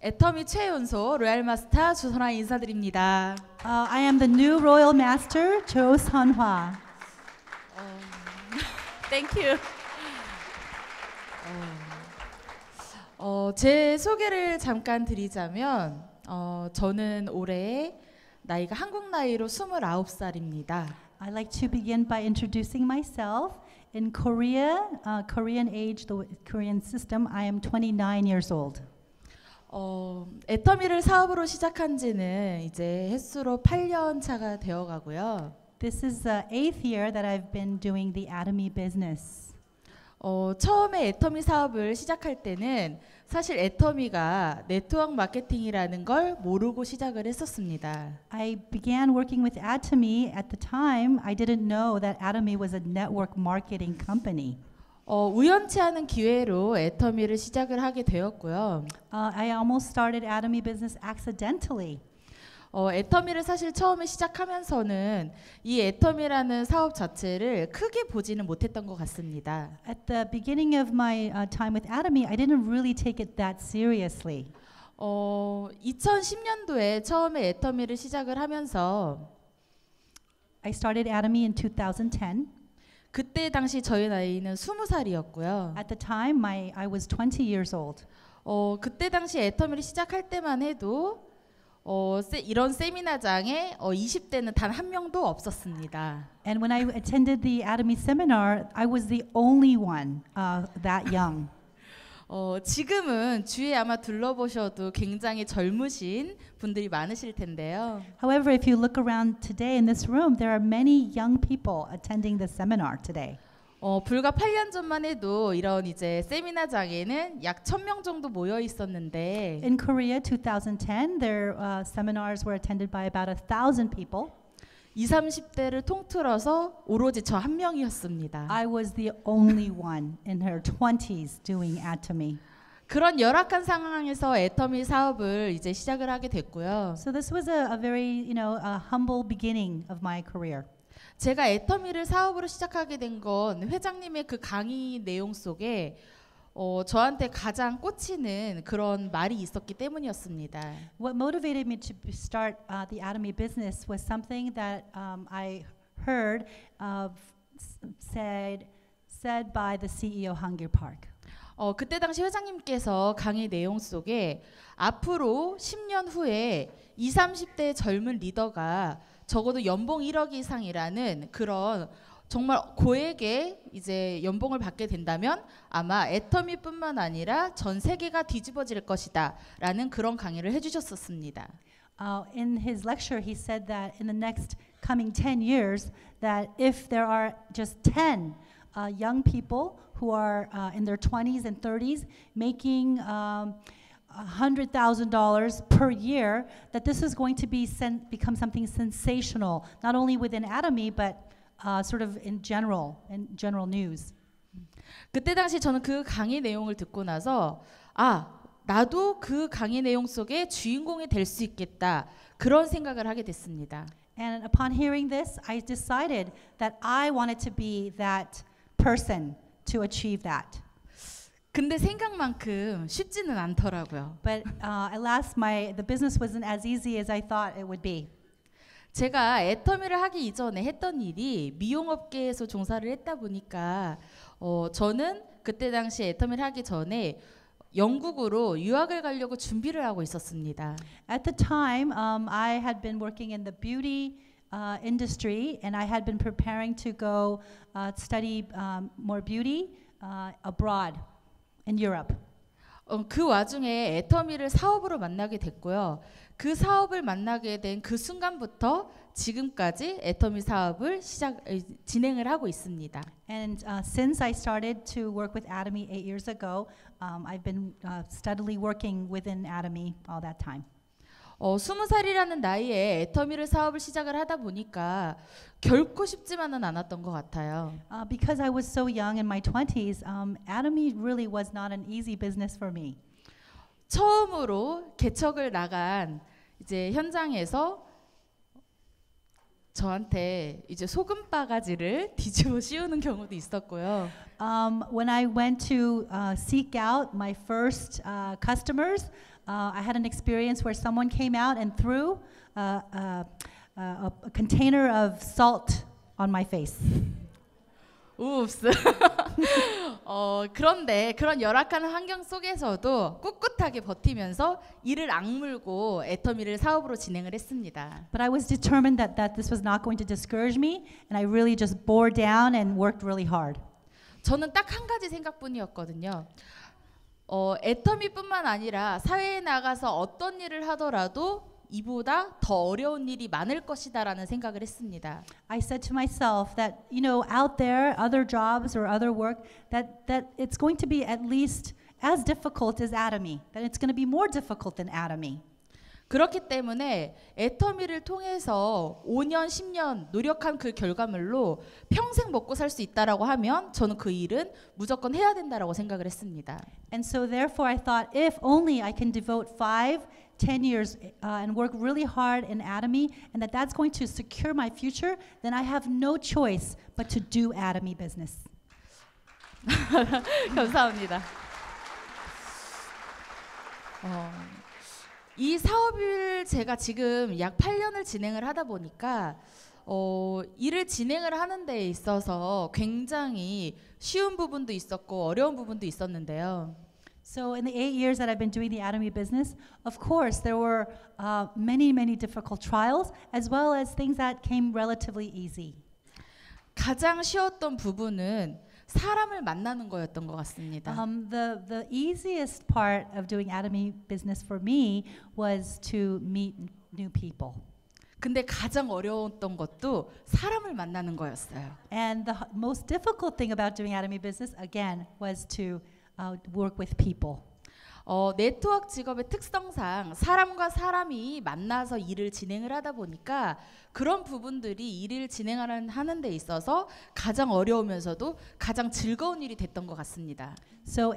애터미 최연소 로얄 마스터 조선화 인사드립니다. I am the new Royal Master, Jo Sunhwa. Thank you. 제 소개를 잠깐 드리자면 저는 올해 나이가 한국 나이로 29살입니다. I'd like to begin by introducing myself. In Korea, Korean age, the Korean system, I am 29 years old. 애터미를 사업으로 시작한 지는 이제 횟수로 8년 차가 되어 가고요. This is the 8th year that I've been doing the Atomy business. 처음에 애터미 사업을 시작할 때는 사실 애터미가 네트워크 마케팅이라는 걸 모르고 시작을 했었습니다. I began working with Atomy at the time. I didn't know that Atomy was a network marketing company. 우연치 않은 기회로 애터미를 시작을 하게 되었고요. I almost started Atomy business accidentally. 애터미를 사실 처음에 시작하면서는 이 애터미라는 사업 자체를 크게 보지는 못했던 것 같습니다. At the beginning of my time with Atomy, I didn't really take it that seriously. 2010년도에 처음에 애터미를 시작을 하면서 I started Atomy in 2010. 그때 당시 저희 나이는 20살이었고요. At the time, I was 20 years old. 그때 당시 애터미를 시작할 때만 해도 이런 세미나장에 20대는 단 한 명도 없었습니다. And when I attended the Atomy seminar, I was the only one that young. 지금은 주위에 아마 둘러보셔도 굉장히 젊으신 분들이 많으실 텐데요. However, if you look around today in this room, there are many young people attending the seminar today. 불과 8년 전만 해도 이런 이제 세미나장에는 약 1,000명 정도 모여 있었는데 In Korea, 2010, their seminars were attended by about 1,000 people. 20, 30대를 통틀어서 오로지 저 한 명이었습니다. I was the only one in her 20s doing Atomy. 그런 열악한 상황에서 애터미 사업을 이제 시작을 하게 됐고요. So this was a very, a humble beginning of my career. 제가 애터미를 사업으로 시작하게 된 건 회장님의 그 강의 내용 속에 저한테 가장 꽂히는 그런 말이 있었기 때문이었습니다. What motivated me to start the Atomy business was something that I heard said by the CEO Hangil Park. 그때 당시 회장님께서 강의 내용 속에 앞으로 10년 후에 20, 30대 젊은 리더가 적어도 연봉 1억 이상이라는 그런 정말 고액의 이제 연봉을 받게 된다면 아마 애터미뿐만 아니라 전 세계가 뒤집어질 것이다라는 그런 강의를 해주셨었습니다. In his lecture, he said that in the next coming 10 years, that if there are just 10 young people who are in their 20s and 30s making $100,000 per year, that this is going to become something sensational, not only within Atomy, but sort of in general news. 그때 당시 저는 그 강의 내용을 듣고 나서 나도 그 강의 내용 속에 주인공이 될 수 있겠다 그런 생각을 하게 됐습니다. And upon hearing this, I decided that I wanted to be that person to achieve that. 근데 생각만큼 쉽지는 않더라고요. But alas, the business wasn't as easy as I thought it would be. 제가 애터미를 하기 이전에 했던 일이 미용업계에서 종사를 했다 보니까 저는 그때 당시 애터미를 하기 전에 영국으로 유학을 가려고 준비를 하고 있었습니다. At the time, I had been working in the beauty industry, and I had been preparing to go study more beauty abroad in Europe. 그 와중에 애터미를 사업으로 만나게 됐고요. 그 사업을 만나게 된 그 순간부터 지금까지 애터미 사업을 진행을 하고 있습니다. And since I started to work with Atomy 8 years ago, I've been steadily working within Atomy all that time. 20살이라는 나이에 애터미를 사업을 시작을 하다 보니까 결코 쉽지만은 않았던 것 같아요. Because I was so young in my 20s, Atomy really was not an easy business for me. 처음으로 개척을 나간 이제 현장에서 저한테 이제 소금 바가지를 뒤집어 씌우는 경우도 있었고요. When I went to seek out my first customers, I had an experience where someone came out and threw a container of salt on my face. 웁스. 그런데 그런 열악한 환경 속에서도 꿋꿋하게 버티면서 이를 악물고 애터미를 사업으로 진행을 했습니다. But I was determined that this was not going to discourage me, and I really just bore down and worked really hard. 저는 딱 한 가지 생각뿐이었거든요. 애터미뿐만 아니라 사회에 나가서 어떤 일을 하더라도 이보다 더 어려운 일이 많을 것이다라는 생각을 했습니다. I said to myself that, you know, out there, other jobs or other work, that it's going to be at least as difficult as Atomy, that it's going to be more difficult than Atomy. 그렇기 때문에 애터미를 통해서 5년, 10년 노력한 그 결과물로 평생 먹고 살 수 있다라고 하면 저는 그 일은 무조건 해야 된다라고 생각을 했습니다. And so therefore I thought, if only I can devote 5-10 years and work really hard in Atomy, and that's going to secure my future, then I have no choice but to do Atomy business. 감사합니다. 이 사업을 제가 지금 약 8년을 진행을 하다 보니까 일을 진행을 하는 데 있어서 굉장히 쉬운 부분도 있었고 어려운 부분도 있었는데요. So in the 8 years that I've been doing the Atomy business, of course there were many difficult trials as well as things that came relatively easy. 가장 쉬웠던 부분은 사람을 만나는 거였던 것 같습니다. The easiest part of doing Atomy business for me was to meet new people. 근데 가장 어려웠던 것도 사람을 만나는 거였어요. And the most difficult thing about doing Atomy business again was to work with people. 네트워크 직업의 특성상 사람과 사람이 만나서 일을 진행을 하다 보니까 그런 부분들이 일을 진행하는 데 있어서 가장 어려우면서도 가장 즐거운 일이 됐던 것 같습니다. So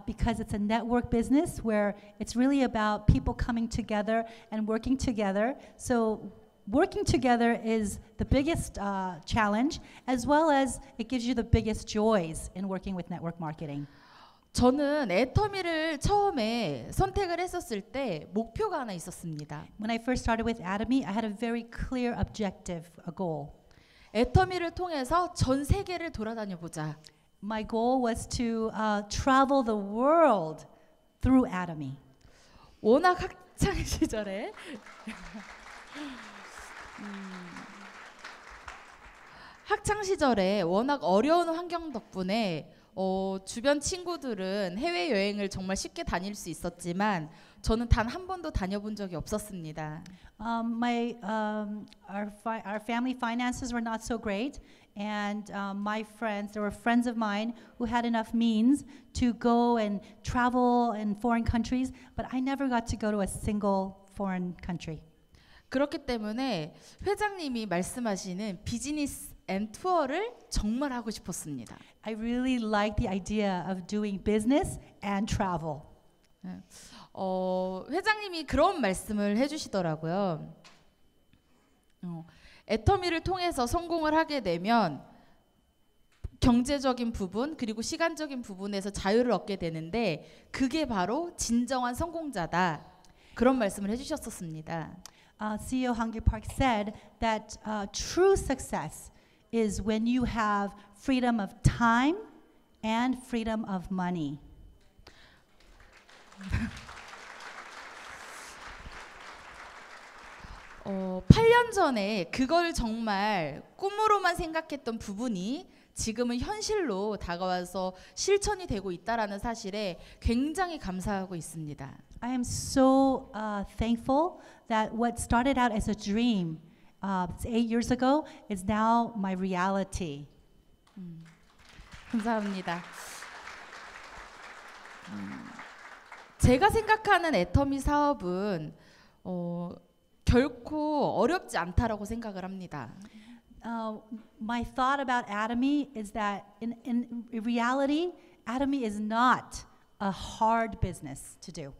because it's a network business where it's really about people coming together and working together, so working together is the biggest challenge as well as it gives you the biggest joys in working with network marketing. 저는 애터미를 처음에 선택을 했었을 때 목표가 하나 있었습니다. When I first started with Atomy, I had a very clear objective, a goal. 애터미를 통해서 전 세계를 돌아다녀 보자. My goal was to travel the world through Atomy. 워낙 학창 시절에 학창 시절에 워낙 어려운 환경 덕분에 주변 친구들은 해외 여행을 정말 쉽게 다닐 수 있었지만 저는 단 한 번도 다녀본 적이 없었습니다. Our family finances were not so great, and my friends, there were friends of mine who had enough means to go and travel in foreign countries, but I never got to go to a single foreign country. 그렇기 때문에 회장님이 말씀하시는 비즈니스 앤 투어를 정말 하고 싶었습니다. I really liked the idea of doing business and travel. 회장님이 그런 말씀을 해주시더라고요. 애터미를 통해서 성공을 하게 되면 경제적인 부분 그리고 시간적인 부분에서 자유를 얻게 되는데 그게 바로 진정한 성공자다. 그런 말씀을 해주셨었습니다. CEO Hangyu Park said that true success is when you have freedom of time and freedom of money. 8년 전에 그걸 정말 꿈으로만 생각했던 부분이 지금은 현실로 다가와서 실천이 되고 있다라는 사실에 굉장히 감사하고 있습니다. I am so thankful that what started out as a dream 8 years ago is now my reality. 감사합니다. 제가 생각하는 애터미 사업은 결코 어렵지 않다라고 생각을 합니다. My thought about Atomy is that in reality, Atomy is not a hard business to do.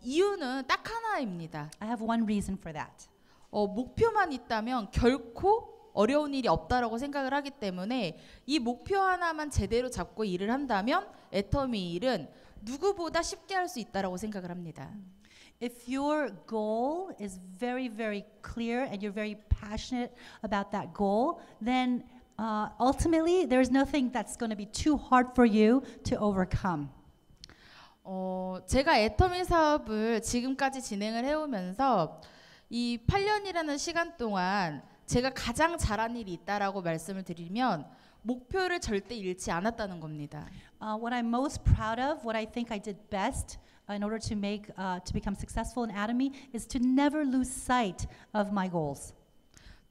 이유는 딱 하나입니다. I have one reason for that. 목표만 있다면 결코 어려운 일이 없다라고 생각을 하기 때문에 이 목표 하나만 제대로 잡고 일을 한다면 애터미 일은 누구보다 쉽게 할 수 있다라고 생각을 합니다. If your goal is very, very clear and you're very passionate about that goal, then ultimately there's nothing that's going to be too hard for you to overcome. 제가 애터미 사업을 지금까지 진행을 해오면서 이 8년이라는 시간 동안 제가 가장 잘한 일이 있다라고 말씀을 드리면 목표를 절대 잃지 않았다는 겁니다. What I'm most proud of, what I think I did best in order to become successful in Atomy is to never lose sight of my goals.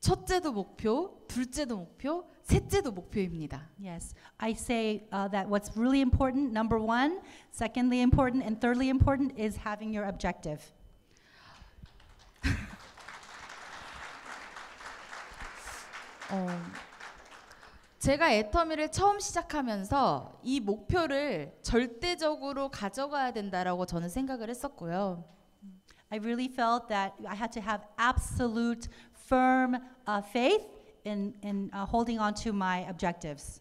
첫째도 목표, 둘째도 목표, 셋째도 목표입니다. Yes, I say that what's really important, number one, secondly important, and thirdly important is having your objective. 제가 애터미를 처음 시작하면서 이 목표를 절대적으로 가져가야 된다라고 저는 생각을 했었고요. I really felt that I had to have absolute firm faith in holding on to my objectives.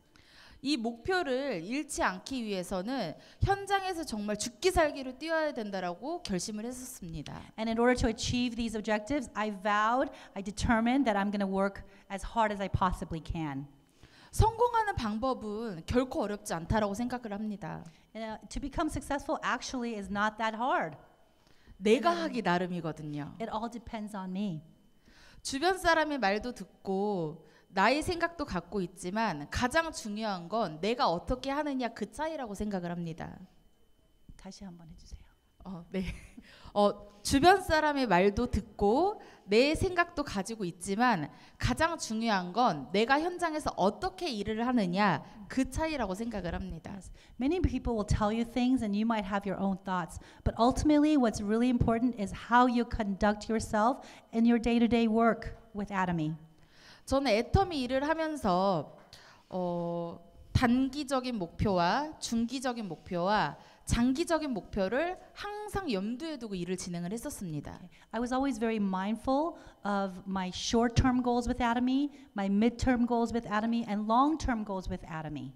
이 목표를 잃지 않기 위해서는 현장에서 정말 죽기 살기로 뛰어야 된다라고 결심을 했었습니다. And in order to achieve these objectives, I determined that I'm going to work as hard as I possibly can. 성공하는 방법은 결코 어렵지 않다라고 생각을 합니다. And, to become successful actually is not that hard. 내가 하기 나름이거든요. It all depends on me. 주변 사람의 말도 듣고 나의 생각도 갖고 있지만 가장 중요한 건 내가 어떻게 하느냐 그 차이라고 생각을 합니다. 다시 한번 해주세요. 네. 주변 사람의 말도 듣고 내 생각도 가지고 있지만 가장 중요한 건 내가 현장에서 어떻게 일을 하느냐 그 차이라고 생각을 합니다. Yes. Many people will tell you things and you might have your own thoughts, but ultimately what's really important is how you conduct yourself in your day-to-day work with Atomy. 저는 애터미 일을 하면서 단기적인 목표와 중기적인 목표와 장기적인 목표를 항상 염두에 두고 일을 진행을 했었습니다. I was always very mindful of my short-term goals with Atomy, my mid-term goals with Atomy, and long-term goals with Atomy.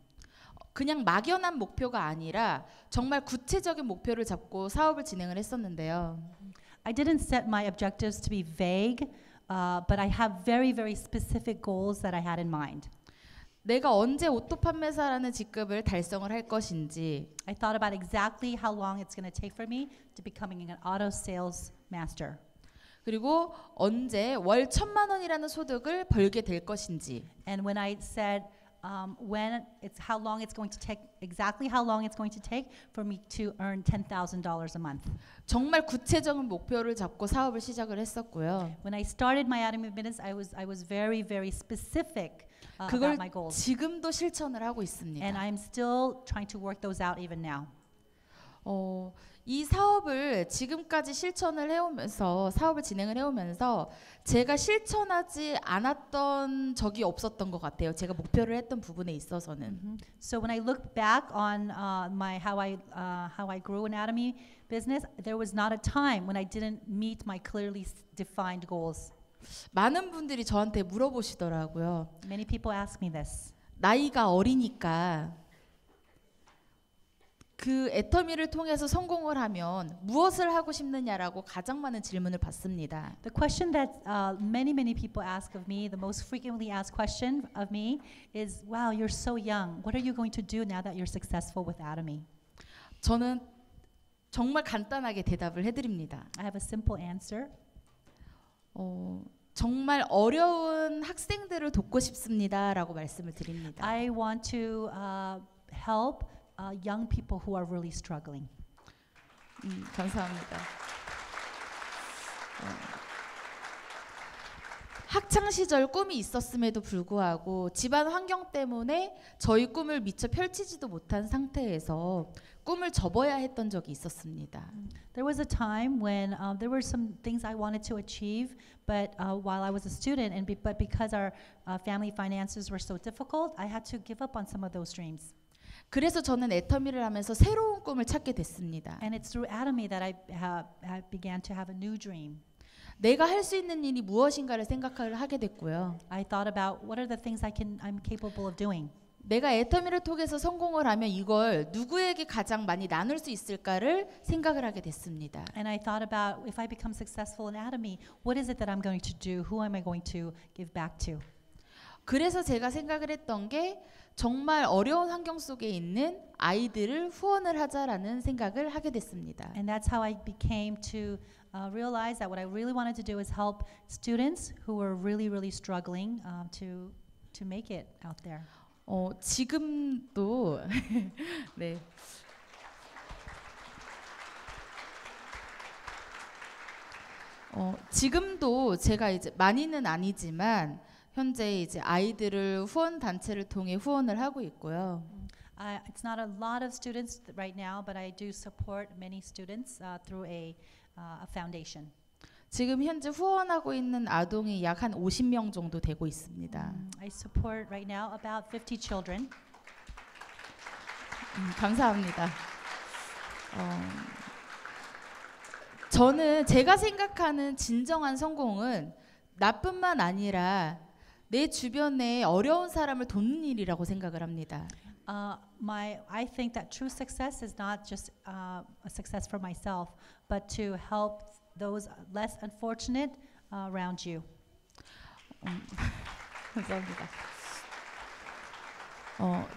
그냥 막연한 목표가 아니라 정말 구체적인 목표를 잡고 사업을 진행을 했었는데요. I didn't set my objectives to be vague, but I have very, very specific goals that I had in mind. 내가 언제 오토 판매사라는 직급을 달성을 할 것인지, I thought about exactly how long it's going to take for me to becoming an auto sales master. 그리고 언제 월 1,000만 원이라는 소득을 벌게 될 것인지, And when I said when it's how long it's going to take, exactly how long it's going to take for me to earn $10,000 a month. 정말 구체적인 목표를 잡고 사업을 시작을 했었고요. When I started my Atomy business, I was very, very specific 그걸 about my goals. 지금도 실천을 하고 있습니다. And I'm still trying to work those out even now. 이 사업을 지금까지 실천을 해오면서 사업을 진행을 해오면서 제가 실천하지 않았던 적이 없었던 것 같아요. 제가 목표를 했던 부분에 있어서는. So when I look back on how I grew in Atomy business, there was not a time when I didn't meet my clearly defined goals. 많은 분들이 저한테 물어보시더라고요. Many people ask me this. 나이가 어리니까 그 애터미를 통해서 성공을 하면 무엇을 하고 싶느냐라고 가장 많은 질문을 받습니다. The question that many people ask of me, the most frequently asked question of me is, "Wow, you're so young. What are you going to do now that you're successful with Atomy?" 저는 정말 간단하게 대답을 해드립니다. I have a simple answer. 정말 어려운 학생들을 돕고 싶습니다라고 말씀을 드립니다. I want to help young people who are really struggling. 감사합니다. 학창 시절 꿈이 있었음에도 불구하고 집안 환경 때문에 저희 꿈을 미처 펼치지도 못한 상태에서 꿈을 접어야 했던 적이 있었습니다. There was a time when there were some things I wanted to achieve, but while I was a student, but because our family finances were so difficult, I had to give up on some of those dreams. 그래서 저는 애터미를 하면서 새로운 꿈을 찾게 됐습니다. And it's through Atomy that I began to have a new dream. 내가 할 수 있는 일이 무엇인가를 생각을 하게 됐고요. I thought about what are the things I'm capable of doing. 내가 애터미를 통해서 성공을 하면 이걸 누구에게 가장 많이 나눌 수 있을까를 생각을 하게 됐습니다. And I thought about if I become successful in Atomy, what is it that I'm going to do? Who am I going to give back to? 그래서 제가 생각을 했던 게 정말 어려운 환경 속에 있는 아이들을 후원을 하자라는 생각을 하게 됐습니다. And that's how I became to realize that what I really wanted to do is help students who were really struggling to make it out there. 지금도 네. 지금도 제가 이제 많이는 아니지만 현재 이제 아이들을 후원 단체를 통해 후원을 하고 있고요. It's not a lot of students right now, but I do support many students through a foundation. 지금 현재 후원하고 있는 아동이 약 한 50명 정도 되고 있습니다. I support right now about 50 children. 감사합니다. 저는 제가 생각하는 진정한 성공은 나뿐만 아니라 내 주변에 어려운 사람을 돕는 일이라고 생각을 합니다. I think that true success is not just a success for myself, but to help those less unfortunate around you. 감사합니다.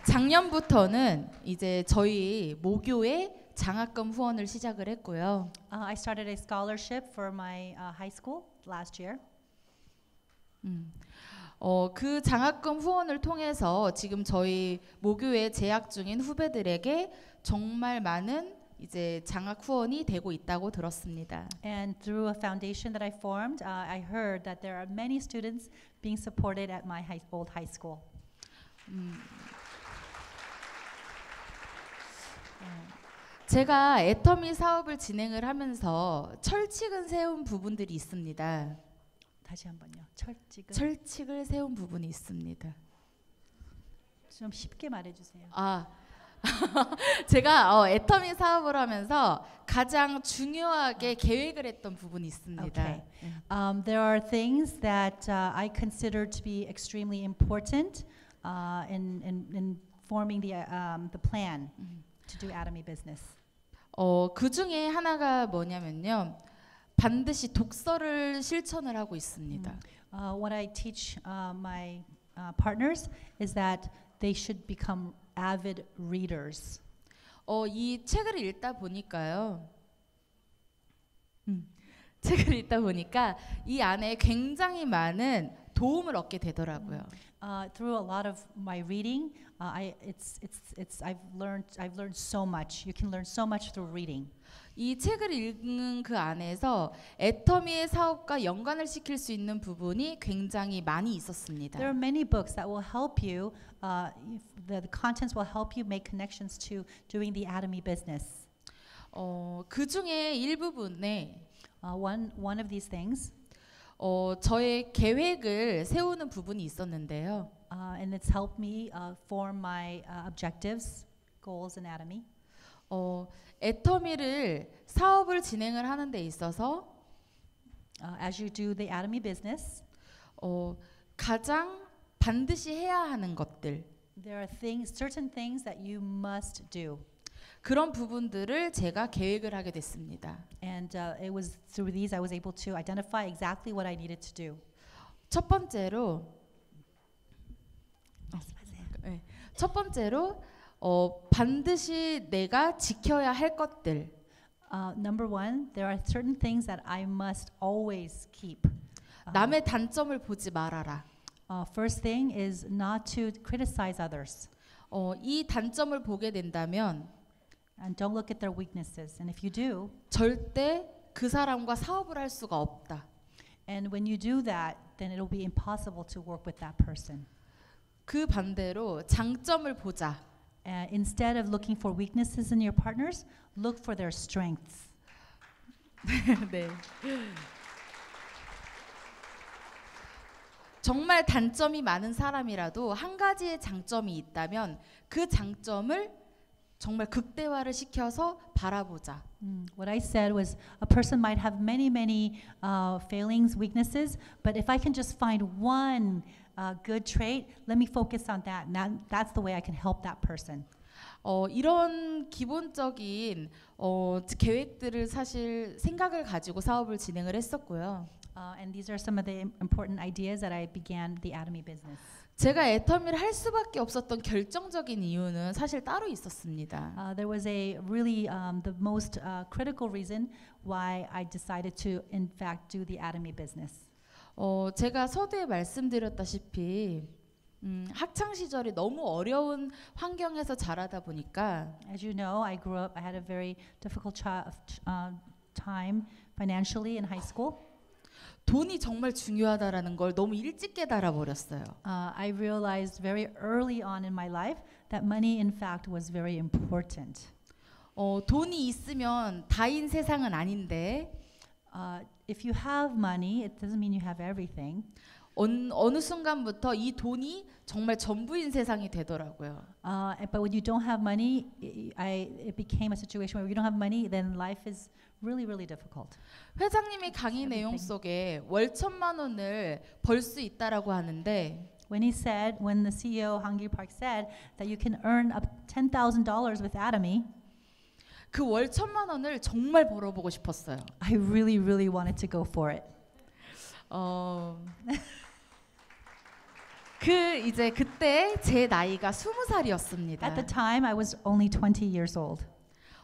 작년부터는 이제 저희 모교에 장학금 후원을 시작을 했고요. I started a scholarship for my high school last year. 그 장학금 후원을 통해서 지금 저희 모교에 재학 중인 후배들에게 정말 많은 이제 장학 후원이 되고 있다고 들었습니다. And through a foundation that I formed, I heard that there are many students being supported at my old high school. 제가 애터미 사업을 진행을 하면서 철칙을 세운 부분들이 있습니다. 다시 한번요. 철칙은 철칙을 세운 부분이 있습니다. 좀 쉽게 말해주세요. 제가 애터미 사업을 하면서 가장 중요하게 계획을 했던 부분이 있습니다. Okay. There are things that I consider to be extremely important in forming the plan to do Atomy business. 그 중에 하나가 뭐냐면요. 반드시 독서를 실천을 하고 있습니다. What I teach my partners is that they should become avid readers. 이 책을 읽다 보니까요. 책을 읽다 보니까 이 안에 굉장히 많은 도움을 얻게 되더라고요. Through a lot of my reading, I've learned so much. You can learn so much through reading. 이 책을 읽는 그 안에서 애터미의 사업과 연관을 시킬 수 있는 부분이 굉장히 많이 있었습니다. There are many books that will help you. The contents will help you make connections to doing the Atomy business. 그 중에 일부분에 One of these things. 저의 계획을 세우는 부분이 있었는데요. And it's helped me form my objectives, goals in Atomy. 애터미를 사업을 진행을 하는 데 있어서 As you do the Atomy business, 가장 반드시 해야 하는 것들. There are certain things that you must do. 그런 부분들을 제가 계획을 하게 됐습니다. And it was through these I was able to identify exactly what I needed to do. 첫 번째로 반드시 내가 지켜야 할 것들. Number one, there are certain things that I must always keep. 남의 단점을 보지 말아라. First thing is not to criticize others. 이 단점을 보게 된다면 And don't look at their weaknesses. And if you do, 절대 그 사람과 사업을 할 수가 없다. And when you do that, then it'll be impossible to work with that person. 그 반대로 장점을 보자. Instead of looking for weaknesses in your partners, look for their strengths. 네. 정말 단점이 많은 사람이라도 한 가지의 장점이 있다면 그 장점을 정말 극대화를 시켜서 바라보자. What I said was a person might have many failings, weaknesses, but if I can just find one good trait. Let me focus on that. Now that's the way I can help that person. 이런 기본적인 계획들을 사실 생각을 가지고 사업을 진행을 했었고요. And these are some of the important ideas that I began the Atomy business. 제가 애터미를 할 수밖에 없었던 결정적인 이유는 사실 따로 있었습니다. There was a really the most critical reason why I decided to, in fact, do the Atomy business. 제가 서두에 말씀드렸다시피 학창 시절이 너무 어려운 환경에서 자라다 보니까 As you know, I grew up. I had a very difficult time financially in high school. 돈이 정말 중요하다라는 걸 너무 일찍 깨달아 버렸어요. I realized very early on in my life that money, in fact, was very important. 돈이 있으면 다인 세상은 아닌데 If you have money, it doesn't mean you have everything. 어느 순간부터 이 돈이 정말 전부인 세상이 되더라고요. But when you don't have money, it became a situation where you don't have money, then life is really, really difficult. 회장님이 강의 내용 속에 월 1,000만 원을 벌 수 있다라고 하는데 When the CEO Hang-Gil Park said that you can earn up $10,000 with Atomy, 그 월 1,000만 원을 정말 벌어보고 싶었어요. I really, really wanted to go for it. 그때 제 나이가 20살이었습니다. At the time, I was only 20 years old.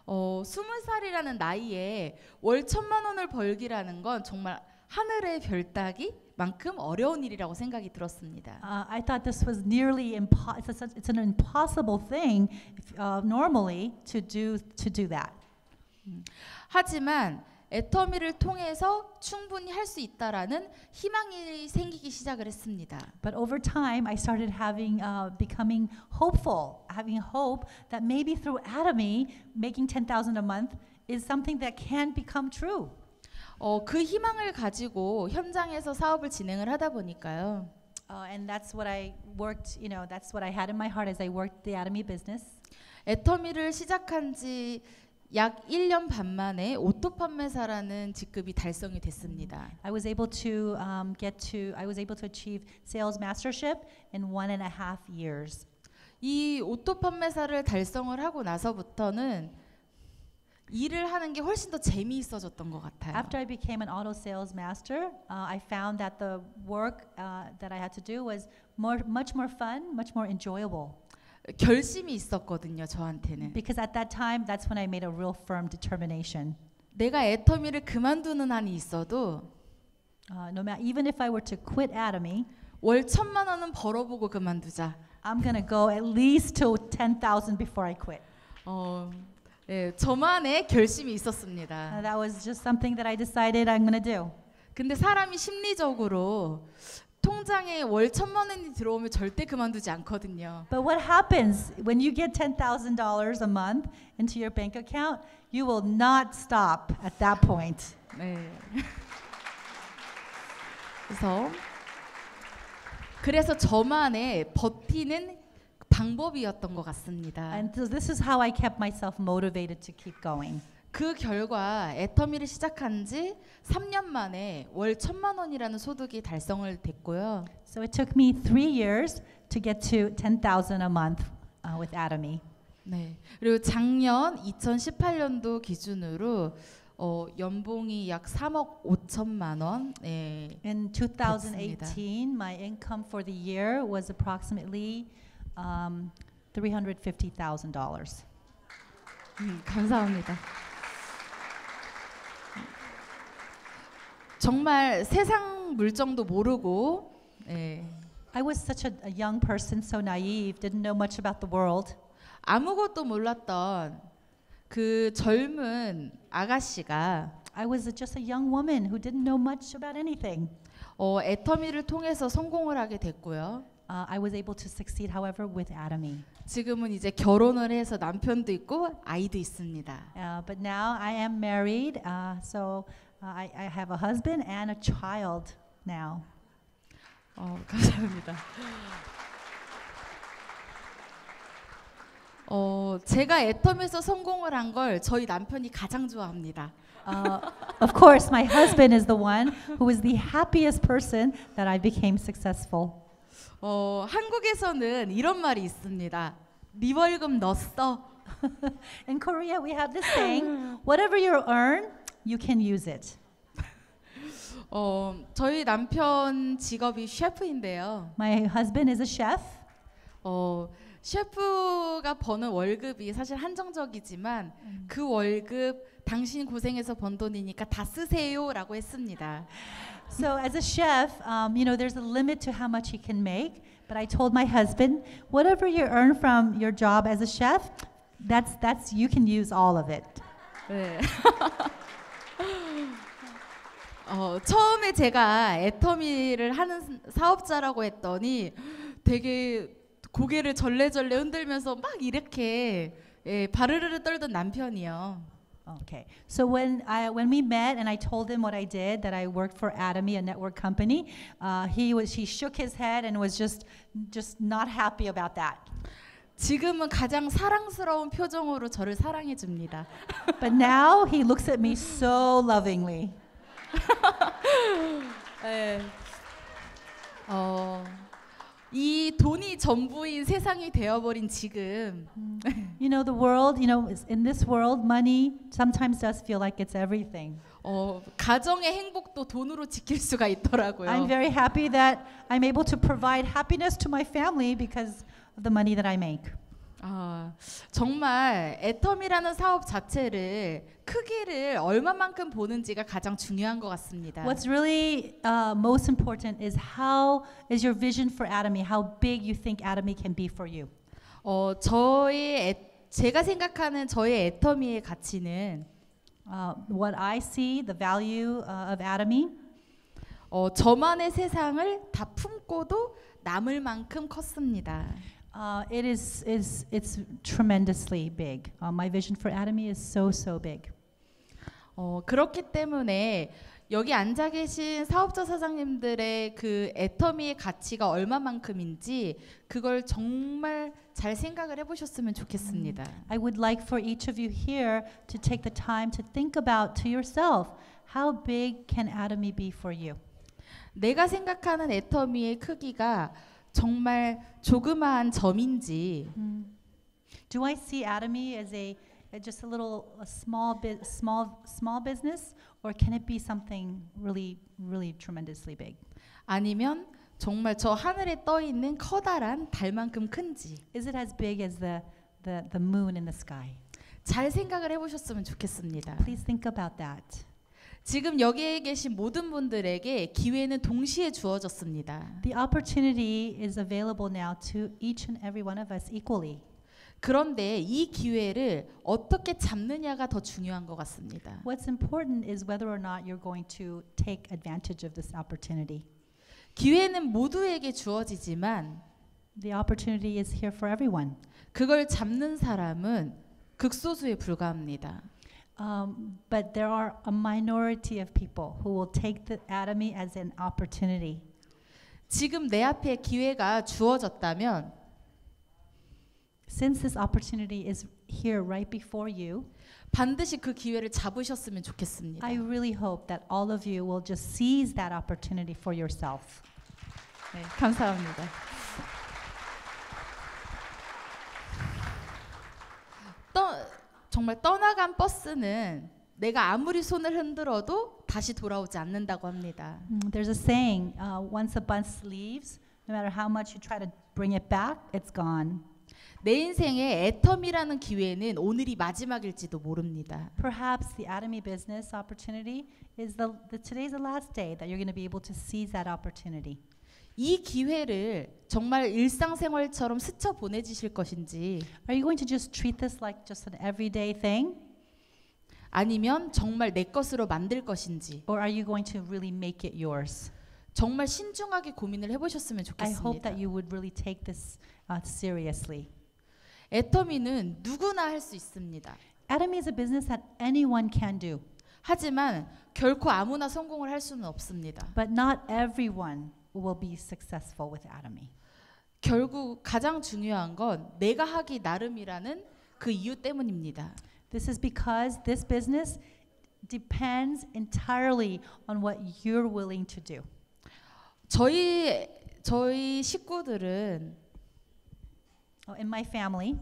20살이라는 나이에 월 1,000만 원을 벌기라는 건 정말 하늘의 별 따기만큼 어려운 일이라고 생각이 들었습니다. I thought this was nearly it's an impossible thing normally to do that. 하지만 애터미를 통해서 충분히 할 수 있다라는 희망이 생기기 시작을 했습니다. But over time, I started becoming hopeful, having hope that maybe through Atomy, making $10,000 a month is something that can become true. 그 희망을 가지고 현장에서 사업을 진행을 하다 보니까요. And that's what I worked. That's what I had in my heart as I worked the Atomy business. 애터미를 시작한 지 약 1년 반 만에 오토 판매사라는 직급이 달성이 됐습니다. I was able to achieve sales mastership in 1.5 years. 이 오토 판매사를 달성을 하고 나서부터는 일을 하는 게 훨씬 더 재미있어졌던 것 같아요. After I became an auto sales master, I found that the work that I had to do was much more fun, much more enjoyable. 결심이 있었거든요, 저한테는. Because at that time, that's when I made a real firm determination. 내가 애터미를 그만두는 한이 있어도 even if I were to quit Atomy, 월 1,000만 원은 벌어보고 그만두자. I'm gonna go at least to 10,000 before I quit. 저만의 결심이 있었습니다. That was just something that I decided I'm gonna do. 근데 사람이 심리적으로 통장에 월 1,000만 원이 들어오면 절대 그만두지 않거든요. But what happens when you get $10,000 a month into your bank account? You will not stop at that point. 네. 그래서 저만의 버티는 방법이었던 것 같습니다. And so this is how I kept myself motivated to keep going. 그 결과 애터미를 시작한 지 3년 만에 월 1,000만 원이라는 소득이 달성을 됐고요. So it took me 3 years to get to 10,000 a month with Atomy. 네. 그리고 작년 2018년도 기준으로 연봉이 약 3억 5천만 원. 네. In 2018, my income for the year was approximately $350,000. 감사합니다. 정말 세상 물정도 모르고 I was such a young person, so naive, didn't know much about the world. 아무것도 몰랐던 그 젊은 아가씨가 I was just a young woman who didn't know much about anything. 애터미를 통해서 성공을 하게 됐고요. I was able to succeed, however, with Atomy. 지금은 이제 결혼을 해서 남편도 있고 아이도 있습니다. But now I am married, so I have a husband and a child now. 감사합니다. 제가 애텀에서 성공을 한 걸 저희 남편이 가장 좋아합니다. Of course, my husband is the one who is the happiest person that I became successful. 한국에서는 이런 말이 있습니다. 네 월급 넣었어. In Korea, we have this saying, whatever you earn, you can use it. 저희 남편 직업이 셰프인데요. My husband is a chef. 셰프가 버는 월급이 사실 한정적이지만 그 월급 당신 고생해서 번 돈이니까 다 쓰세요라고 했습니다. So as a chef, there's a limit to how much he can make. But I told my husband, whatever you earn from your job as a chef, that's you can use all of it. 네. 처음에 제가 애터미를 하는 사업자라고 했더니 되게 고개를 절레절레 흔들면서 막 이렇게 바르르르 떨던 남편이요. Okay. So when we met and I told him what I did, that I worked for Atomy, a network company, he shook his head and was just not happy about that. 지금은 가장 사랑스러운 표정으로 저를 사랑해 줍니다. But now he looks at me so lovingly. 네. 이 돈이 전부인 세상이 되어버린 지금 The world, in this world, money sometimes does feel like it's everything. 가정의 행복도 돈으로 지킬 수가 있더라고요. I'm very happy that I'm able to provide happiness to my family because of the money that I make. 정말 애터미라는 사업 자체를 크기를 얼마만큼 보는지가 가장 중요한 것 같습니다. What's really most important is how is your vision for Atomy? How big you think Atomy can be for you? 제가 생각하는 저의 애터미의 가치는 what I see, the value of Atomy. 저만의 세상을 다 품고도 남을 만큼 컸습니다. It's tremendously big. My vision for Atomy is so big. 그렇기 때문에 여기 앉아 계신 사업자 사장님들의 그 애터미의 가치가 얼마만큼인지 그걸 정말 잘 생각을 해보셨으면 좋겠습니다. I would like for each of you here to take the time to think about to yourself, how big can Atomy be for you? 내가 생각하는 애터미의 크기가 정말 조그마한 점인지 Do I see Atomy as just a small business, or can it be something really tremendously big? 아니면 정말 저 하늘에 떠 있는 커다란 달만큼 큰지 Is it as big as the moon in the sky? 잘 생각을 해보셨으면 좋겠습니다. Please think about that. 지금 여기에 계신 모든 분들에게 기회는 동시에 주어졌습니다. The opportunity is available now to each and every one of us equally. 그런데 이 기회를 어떻게 잡느냐가 더 중요한 것 같습니다. What's important is whether or not you're going to take advantage of this opportunity. 기회는 모두에게 주어지지만 The opportunity is here for everyone. 그걸 잡는 사람은 극소수에 불과합니다. But there are a minority of people who will take the Atomy as an opportunity. 지금 내 앞에 기회가 주어졌다면 Since this opportunity is here right before you, 반드시 그 기회를 잡으셨으면 좋겠습니다. I really hope that all of you will just seize that opportunity for yourself. 네, 감사합니다. 정말 떠나간 버스는 내가 아무리 손을 흔들어도 다시 돌아오지 않는다고 합니다. There's a saying, once a bus leaves, no matter how much you try to bring it back, it's gone. 내 인생의 애터미라는 기회는 오늘이 마지막일지도 모릅니다. Perhaps the Atomy business opportunity is today's the last day that you're going to be able to seize that opportunity. 이 기회를 정말 일상생활처럼 스쳐 보내주실 것인지 Are you going to just treat this like just an everyday thing? 아니면 정말 내 것으로 만들 것인지 Or are you going to really make it yours? 정말 신중하게 고민을 해보셨으면 I hope 좋겠습니다. that you would really take this seriously. 애터미는 누구나 할 수 있습니다. Atomy is a business that anyone can do, 하지만 결코 아무나 성공을 할 수는 없습니다. but not everyone will be successful with Atomy. 결국 가장 중요한 건 내가 하기 나름이라는 그 이유 때문입니다. This is because this business depends entirely on what you're willing to do. 저희 저희 식구들은 in my family,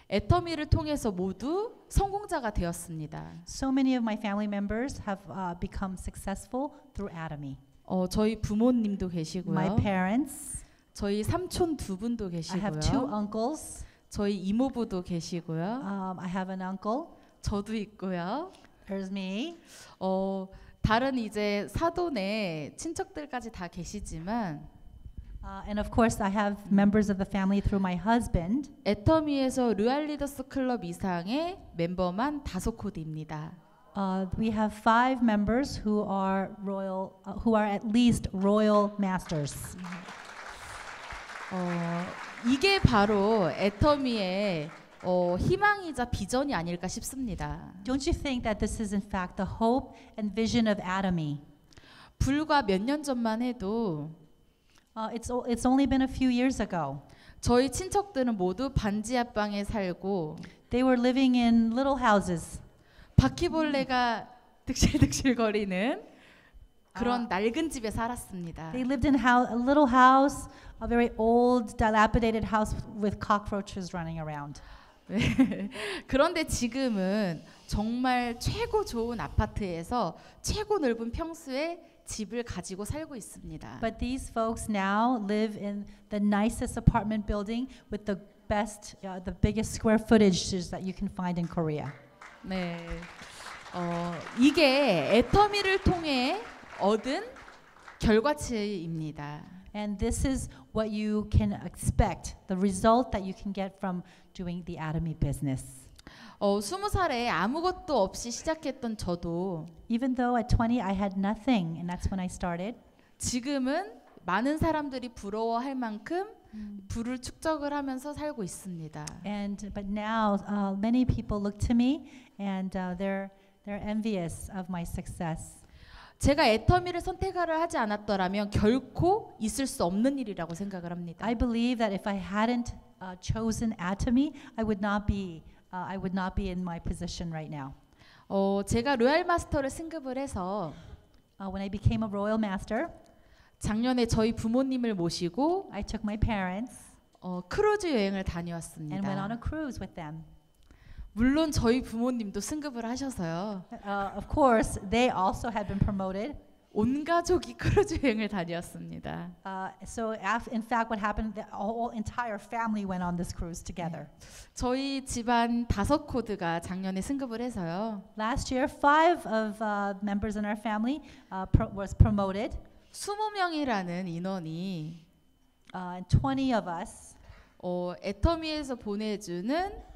애터미를 통해서 모두 성공자가 되었습니다. so many of my family members have become successful through Atomy. 저희 부모님도 My 계시고요. parents, 저희 삼촌 두 분도 I have two 계시고요. uncles. 저희 이모부도 계시고요. I have an uncle. 저도 있고요. There's me. 다른 이제 사돈의 친척들까지 다 계시지만 And of course, I have members of the family through my husband. 애터미에서 르알 리더스 클럽 이상의 멤버만 5코드입니다. We have 5 members who are who are at least royal masters. 이게 바로 애터미의 희망이자 비전이 아닐까 싶습니다. Don't you think that this is in fact the hope and vision of Atomy? 불과 몇 년 전만 해도 It's only been a few years ago. 저희 친척들은 모두 반지 앞방에 살고 They were living in little houses. 바퀴벌레가 득실득실거리는 그런 낡은 집에 살았습니다. They lived in a little house, a very old, dilapidated house with cockroaches running around. 그런데 지금은 정말 최고 좋은 아파트에서 최고 넓은 평수의 집을 가지고 살고 있습니다. But these folks now live in the nicest apartment building with the best, the biggest square footages that you can find in Korea. 네, 이게 애터미를 통해 얻은 결과치입니다. And this is what you can expect, the result that you can get from doing the Atomy business. 20살에 아무것도 없이 시작했던 저도 Even though at 20 I had nothing, and that's when I started, 지금은 많은 사람들이 부러워할 만큼 부를 축적을 하면서 살고 있습니다. but now many people look to me and they're envious of my success. 제가 애터미를 선택을 하지 않았더라면 결코 있을 수 없는 일이라고 생각을 합니다. I believe that if I hadn't chosen Atomy, I would not be in my position right now. 제가 로얄 마스터를 승급을 해서 When I became a royal master, 작년에 저희 부모님을 모시고 I took my parents 크루즈 여행을 and went on 다녀왔습니다. a cruise with them. 물론 저희 부모님도 승급을 하셔서요. Of course, they also had been promoted. 온 가족이 크루즈 여행을 다녀왔습니다. So in fact, what happened? The whole entire family went on this cruise together. 저희 집안 5코드가 작년에 승급을 해서요. Last year, 5 of members in our family was promoted. 20명이라는 인원이 And 20 of us 애터미에서 보내주는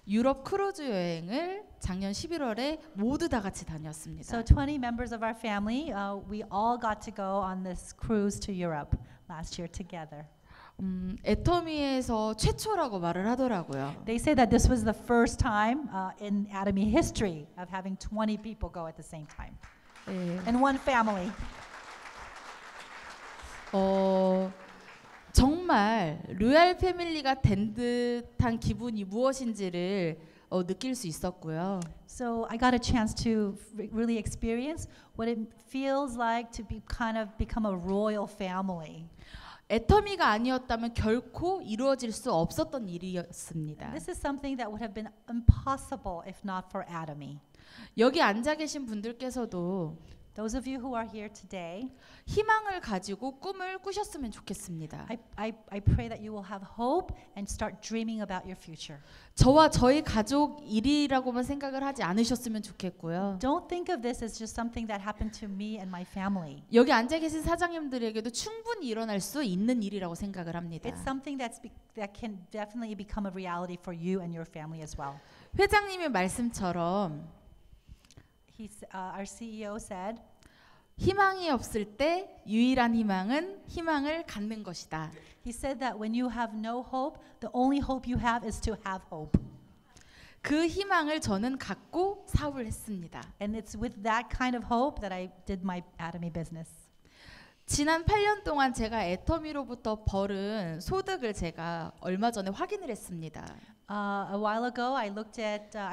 유럽 크루즈 여행을 작년 11월에 모두 다 같이 다녔습니다. So 20 members of our family, we all got to go on this cruise to Europe last year together. 애터미에서 최초라고 말을 하더라고요. They say that this was the first time in Atomy history of having 20 people go at the same time in one family. 정말 로얄 패밀리가 된 듯한 기분이 무엇인지를 느낄 수 있었고요. So I got a chance to really experience what it feels like to be become a royal family. 애터미가 아니었다면 결코 이루어질 수 없었던 일이었습니다. This is something that would have been impossible if not for Atomy. 여기 앉아 계신 분들께서도 Those of you who are here today, 희망을 가지고 꿈을 꾸셨으면 좋겠습니다. I pray that you will have hope and start dreaming about your future. 저와 저희 가족 일이라고만 생각을 하지 않으셨으면 좋겠고요. Don't think of this as just something that happened to me and my family. 여기 앉아 계신 사장님들에게도 충분히 일어날 수 있는 일이라고 생각을 합니다. It's something that can definitely become a reality for you and your family as well. 회장님의 말씀처럼 Our CEO said, 희망이 없을 때 유일한 희망은 희망을 갖는 것이다. He said that when you have no hope, the only hope you have is to have hope. 그 희망을 저는 갖고 사업을 했습니다. And it's with that kind of hope that I did my Atomy business. 지난 8년 동안 제가 애터미로부터 벌은 소득을 제가 얼마 전에 확인을 했습니다. A while ago, I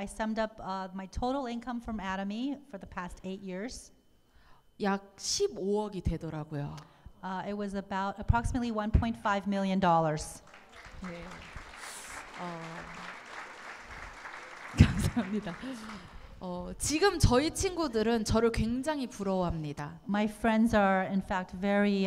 summed up my total income from Atomy for the past 8 years. 약 15억이 되더라고요. It was about approximately $1.5 million. 네. 감사합니다. 지금 저희 친구들은 저를 굉장히 부러워합니다. My friends are, in fact, very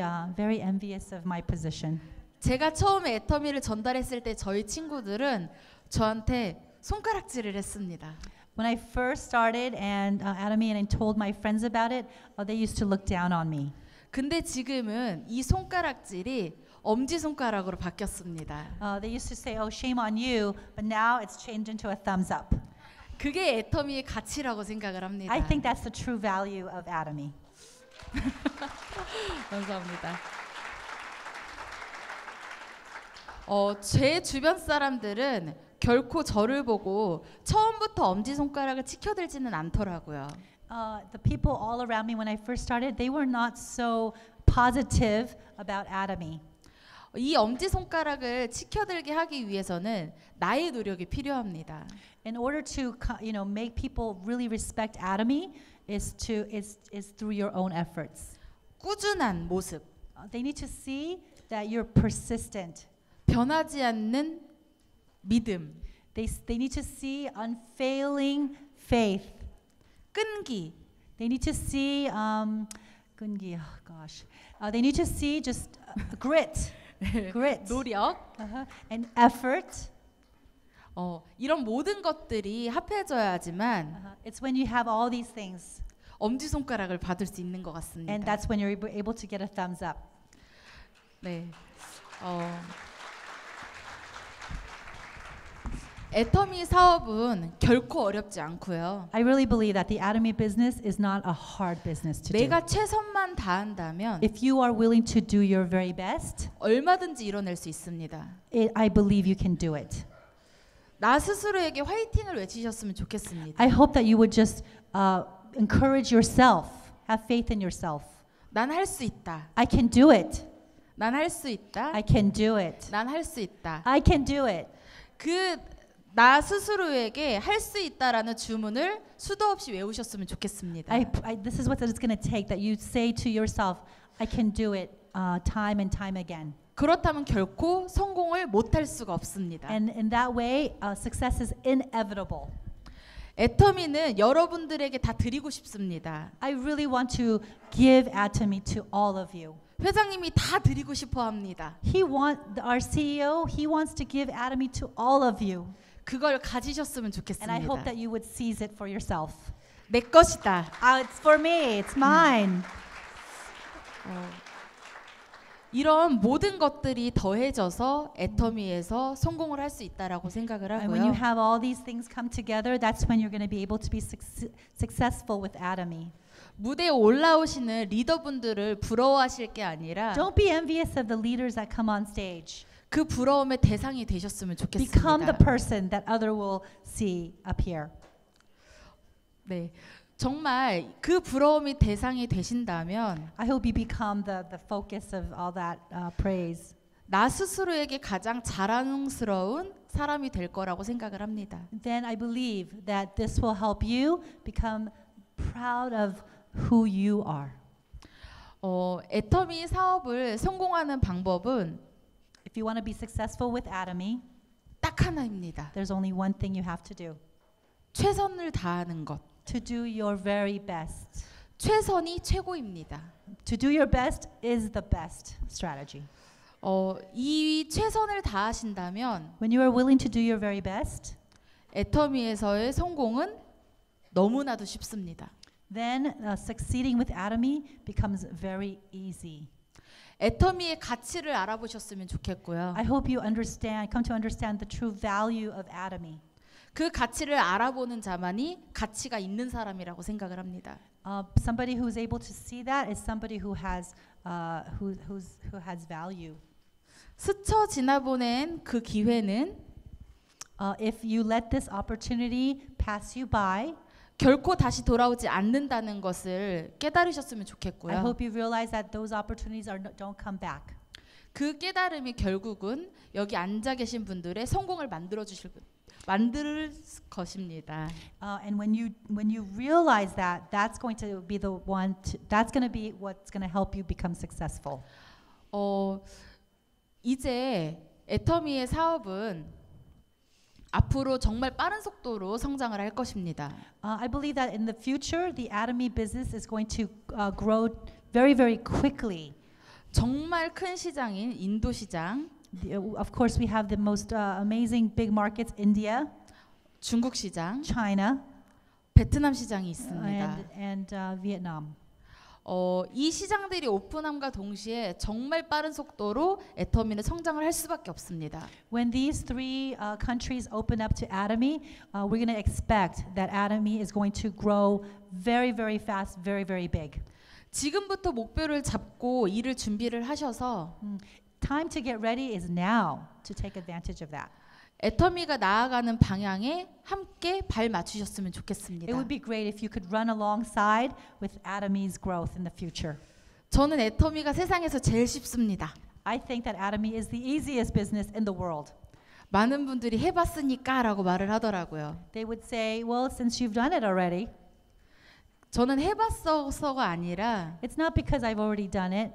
envious of my position. 제가 처음에 애터미를 전달했을 때 저희 친구들은 저한테 손가락질을 했습니다. When I first started and Atomy and I told my friends about it, they used to look down on me. 근데 지금은 이 손가락질이 엄지 손가락으로 바뀌었습니다. They used to say, "Oh, shame on you," but now it's changed into a thumbs up. 그게 애터미의 가치라고 생각을 합니다. I think that's the true value of Atomy. 감사합니다. 제 주변 사람들은 결코 저를 보고 처음부터 엄지 손가락을 치켜들지는 않더라고요. The people all around me when I first started, they were not so positive about Atomy. 이 엄지 손가락을 치켜들게 하기 위해서는 나의 노력이 필요합니다. In order to, make people really respect Atomy, is through your own efforts. 꾸준한 모습, They need to see that you're persistent. 변하지 않는 믿음, They need to see unfailing faith. 끈기, They need to see, 끈기, oh gosh. They need to see just grit, 노력, and effort. 이런 모든 것들이 합해져야 하지만 It's when you have all these things, 엄지 손가락을 받을 수 있는 것 같습니다. and that's when you're able to get a thumbs up. 네. 애터미 사업은 결코 어렵지 않고요. I really believe that the Atomy business is not a hard business to do. 내가 최선만 다한다면 If you are willing to do your very best, 얼마든지 이뤄낼 수 있습니다. I believe you can do it. 나 스스로에게 화이팅을 외치셨으면 좋겠습니다. I hope that you would just encourage yourself, have faith in yourself. 난 할 수 있다. I can do it. 난 할 수 있다. I can do it. 난 할 수 있다. I can do it. 나 스스로에게 할 수 있다라는 주문을 수도 없이 외우셨으면 좋겠습니다. This is what it's going to take, that you say to yourself, I can do it time and time again. 그렇다면 결코 성공을 못할 수가 없습니다. And in that way, success is inevitable. 애터미는 여러분들에게 다 드리고 싶습니다. I really want to give Atomy to all of you. 회장님이 다 드리고 싶어 합니다. Our CEO, he wants to give Atomy to all of you. 그걸 가지셨으면 And 좋겠습니다. I hope that you would seize it for yourself. 내 것이다. It's for me. It's mine. 이런 모든 것들이 더해져서 애터미에서 성공을 할 수 있다라고 생각을 And when you 하고요. have all these things come together, that's when you're going to be able to be successful with Atomy. 무대에 올라오시는 리더분들을 부러워하실 게 아니라 Don't be envious of the leaders that come on stage. 그 부러움의 대상이 되셨으면 Become the 좋겠습니다. person that other will see up here. 네, 정말 그 부러움이 대상이 되신다면 I hope you become the focus of all that praise. 나 스스로에게 가장 자랑스러운 사람이 될 거라고 생각을 합니다. Then I believe that this will help you become proud of who you are. 애터미 사업을 성공하는 방법은 If you want to be successful with Atomy, 딱 하나입니다. there's only one thing you have to do. 최선을 다하는 것. To do your very best. 최선이 최고입니다. To do your best is the best strategy. 이 최선을 다하신다면 When you are willing to do your very best, 애터미에서의 성공은 너무나도 쉽습니다. then succeeding with Atomy becomes very easy. 애터미의 가치를 알아보셨으면 좋겠고요. I hope you come to understand the true value of Atomy. 그 가치를 알아보는 자만이 가치가 있는 사람이라고 생각을 합니다. Somebody who's able to see that is somebody who has value. 스쳐 지나보낸 그 기회는 If you let this opportunity pass you by, 결코 다시 돌아오지 않는다는 것을 깨달으셨으면 I 좋겠고요. hope you realize that those opportunities don't come back. 그 깨달음이 결국은 여기 앉아 계신 분들의 성공을 만들어 주실 만들 것입니다. And when you realize that, that's going to be the one. That's going to be what's going to help you become successful. 이제 애터미의 사업은 앞으로 정말 빠른 속도로 성장을 할 것입니다. I believe that in the future, the Atomy business is going to grow very, very quickly. 정말 큰 시장인 인도 시장, Of course, we have the most amazing big markets: India, 중국 시장, China, 베트남 시장이 있습니다. and Vietnam. 이 시장들이 오픈함과 동시에 정말 빠른 속도로 애터미는 성장을 할 수밖에 없습니다. When these three countries open up to Atomy, we're going to expect that Atomy is going to grow very, very fast, very, very big. 지금부터 목표를 잡고 일을 준비를 하셔서 Time to get ready is now to take advantage of that. 애터미가 나아가는 방향에 함께 발 맞추셨으면 It 좋겠습니다. would be great if you could run alongside with Atomy's growth in the future. 저는 애터미가 세상에서 제일 쉽습니다. I think that Atomy is the easiest business in the world. 많은 분들이 해봤으니까라고 말을 하더라고요. They would say, well, since you've done it already, 저는 해봤어서가 아니라 it's not because I've already done it.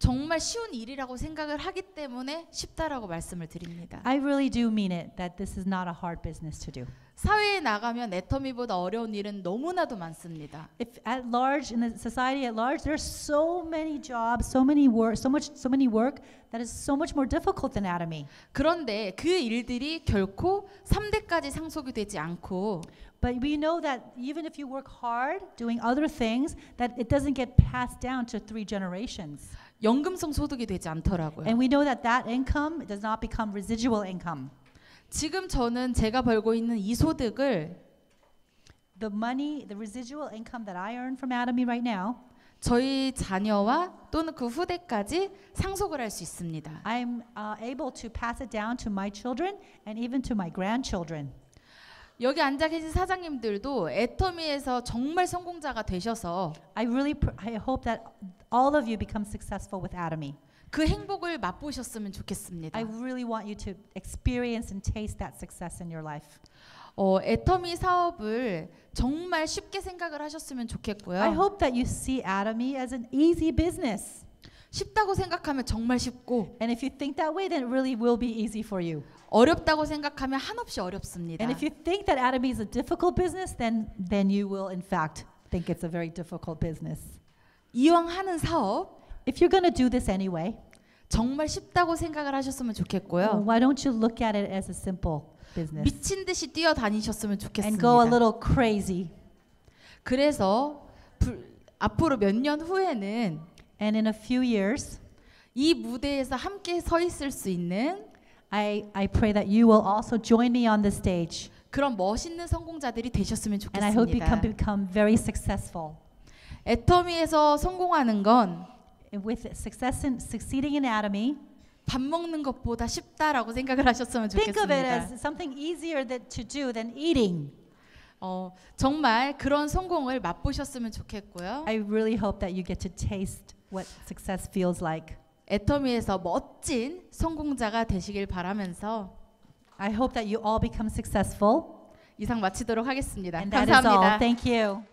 정말 쉬운 일이라고 생각을 하기 때문에 쉽다라고 말씀을 드립니다. I really do mean it, that this is not a hard business to do. 사회에 나가면 애터미보다 어려운 일은 너무나도 많습니다. If at large, in the society at large, there's so many jobs, so many work that is so much more difficult than Atomy. 그런데 그 일들이 결코 3대까지 상속이 되지 않고 But we know that even if you work hard doing other things, that it doesn't get passed down to 3 generations. 연금성 소득이 되지 않더라고요. And we know that that income does not become residual income. 지금 저는 제가 벌고 있는 이 소득을 The money, the residual income that I earn from Atomy right now, 저희 자녀와 또는 그 후대까지 상속을 할 수 있습니다. I'm able to pass it down to my children and even to my grandchildren. 여기 앉아 계신 사장님들도 애터미에서 정말 성공자가 되셔서 I hope that all of you become successful with Atomy. 그 행복을 맛보셨으면 좋겠습니다. I really want you to experience and taste that success in your life. 애터미 사업을 정말 쉽게 생각을 하셨으면 좋겠고요. I hope that you see Atomy as an easy business. 쉽다고 생각하면 정말 쉽고 And if you think that way, then it really will be easy for you. 어렵다고 생각하면 한없이 어렵습니다. And if you think that Atomy is a difficult business, then you will in fact think it's a very difficult business. 이왕 하는 사업 If you're going to do this anyway, 정말 쉽다고 생각을 하셨으면 좋겠고요. why don't you look at it as a simple business 미친 듯이 뛰어다니셨으면 and 좋겠습니다. go a little crazy. 그래서 앞으로 몇 년 후에는 And in a few years, 이 무대에서 함께 서 있을 수 있는 I pray that you will also join me on the stage. 그런 멋있는 성공자들이 되셨으면 And I hope you can 좋겠습니다. become very successful. 애터미에서 성공하는 건 And with succeeding in Atomy, 밥 먹는 것보다 쉽다라고 생각을 하셨으면 think of it 좋겠습니다. as something easier to do than eating. 정말 그런 성공을 맛보셨으면 좋겠고요. I really hope that you get to taste what success feels like. 애터미에서 멋진 성공자가 되시길 바라면서 I hope that you all become successful. 이상 마치도록 하겠습니다. And that is all. 감사합니다. Thank you.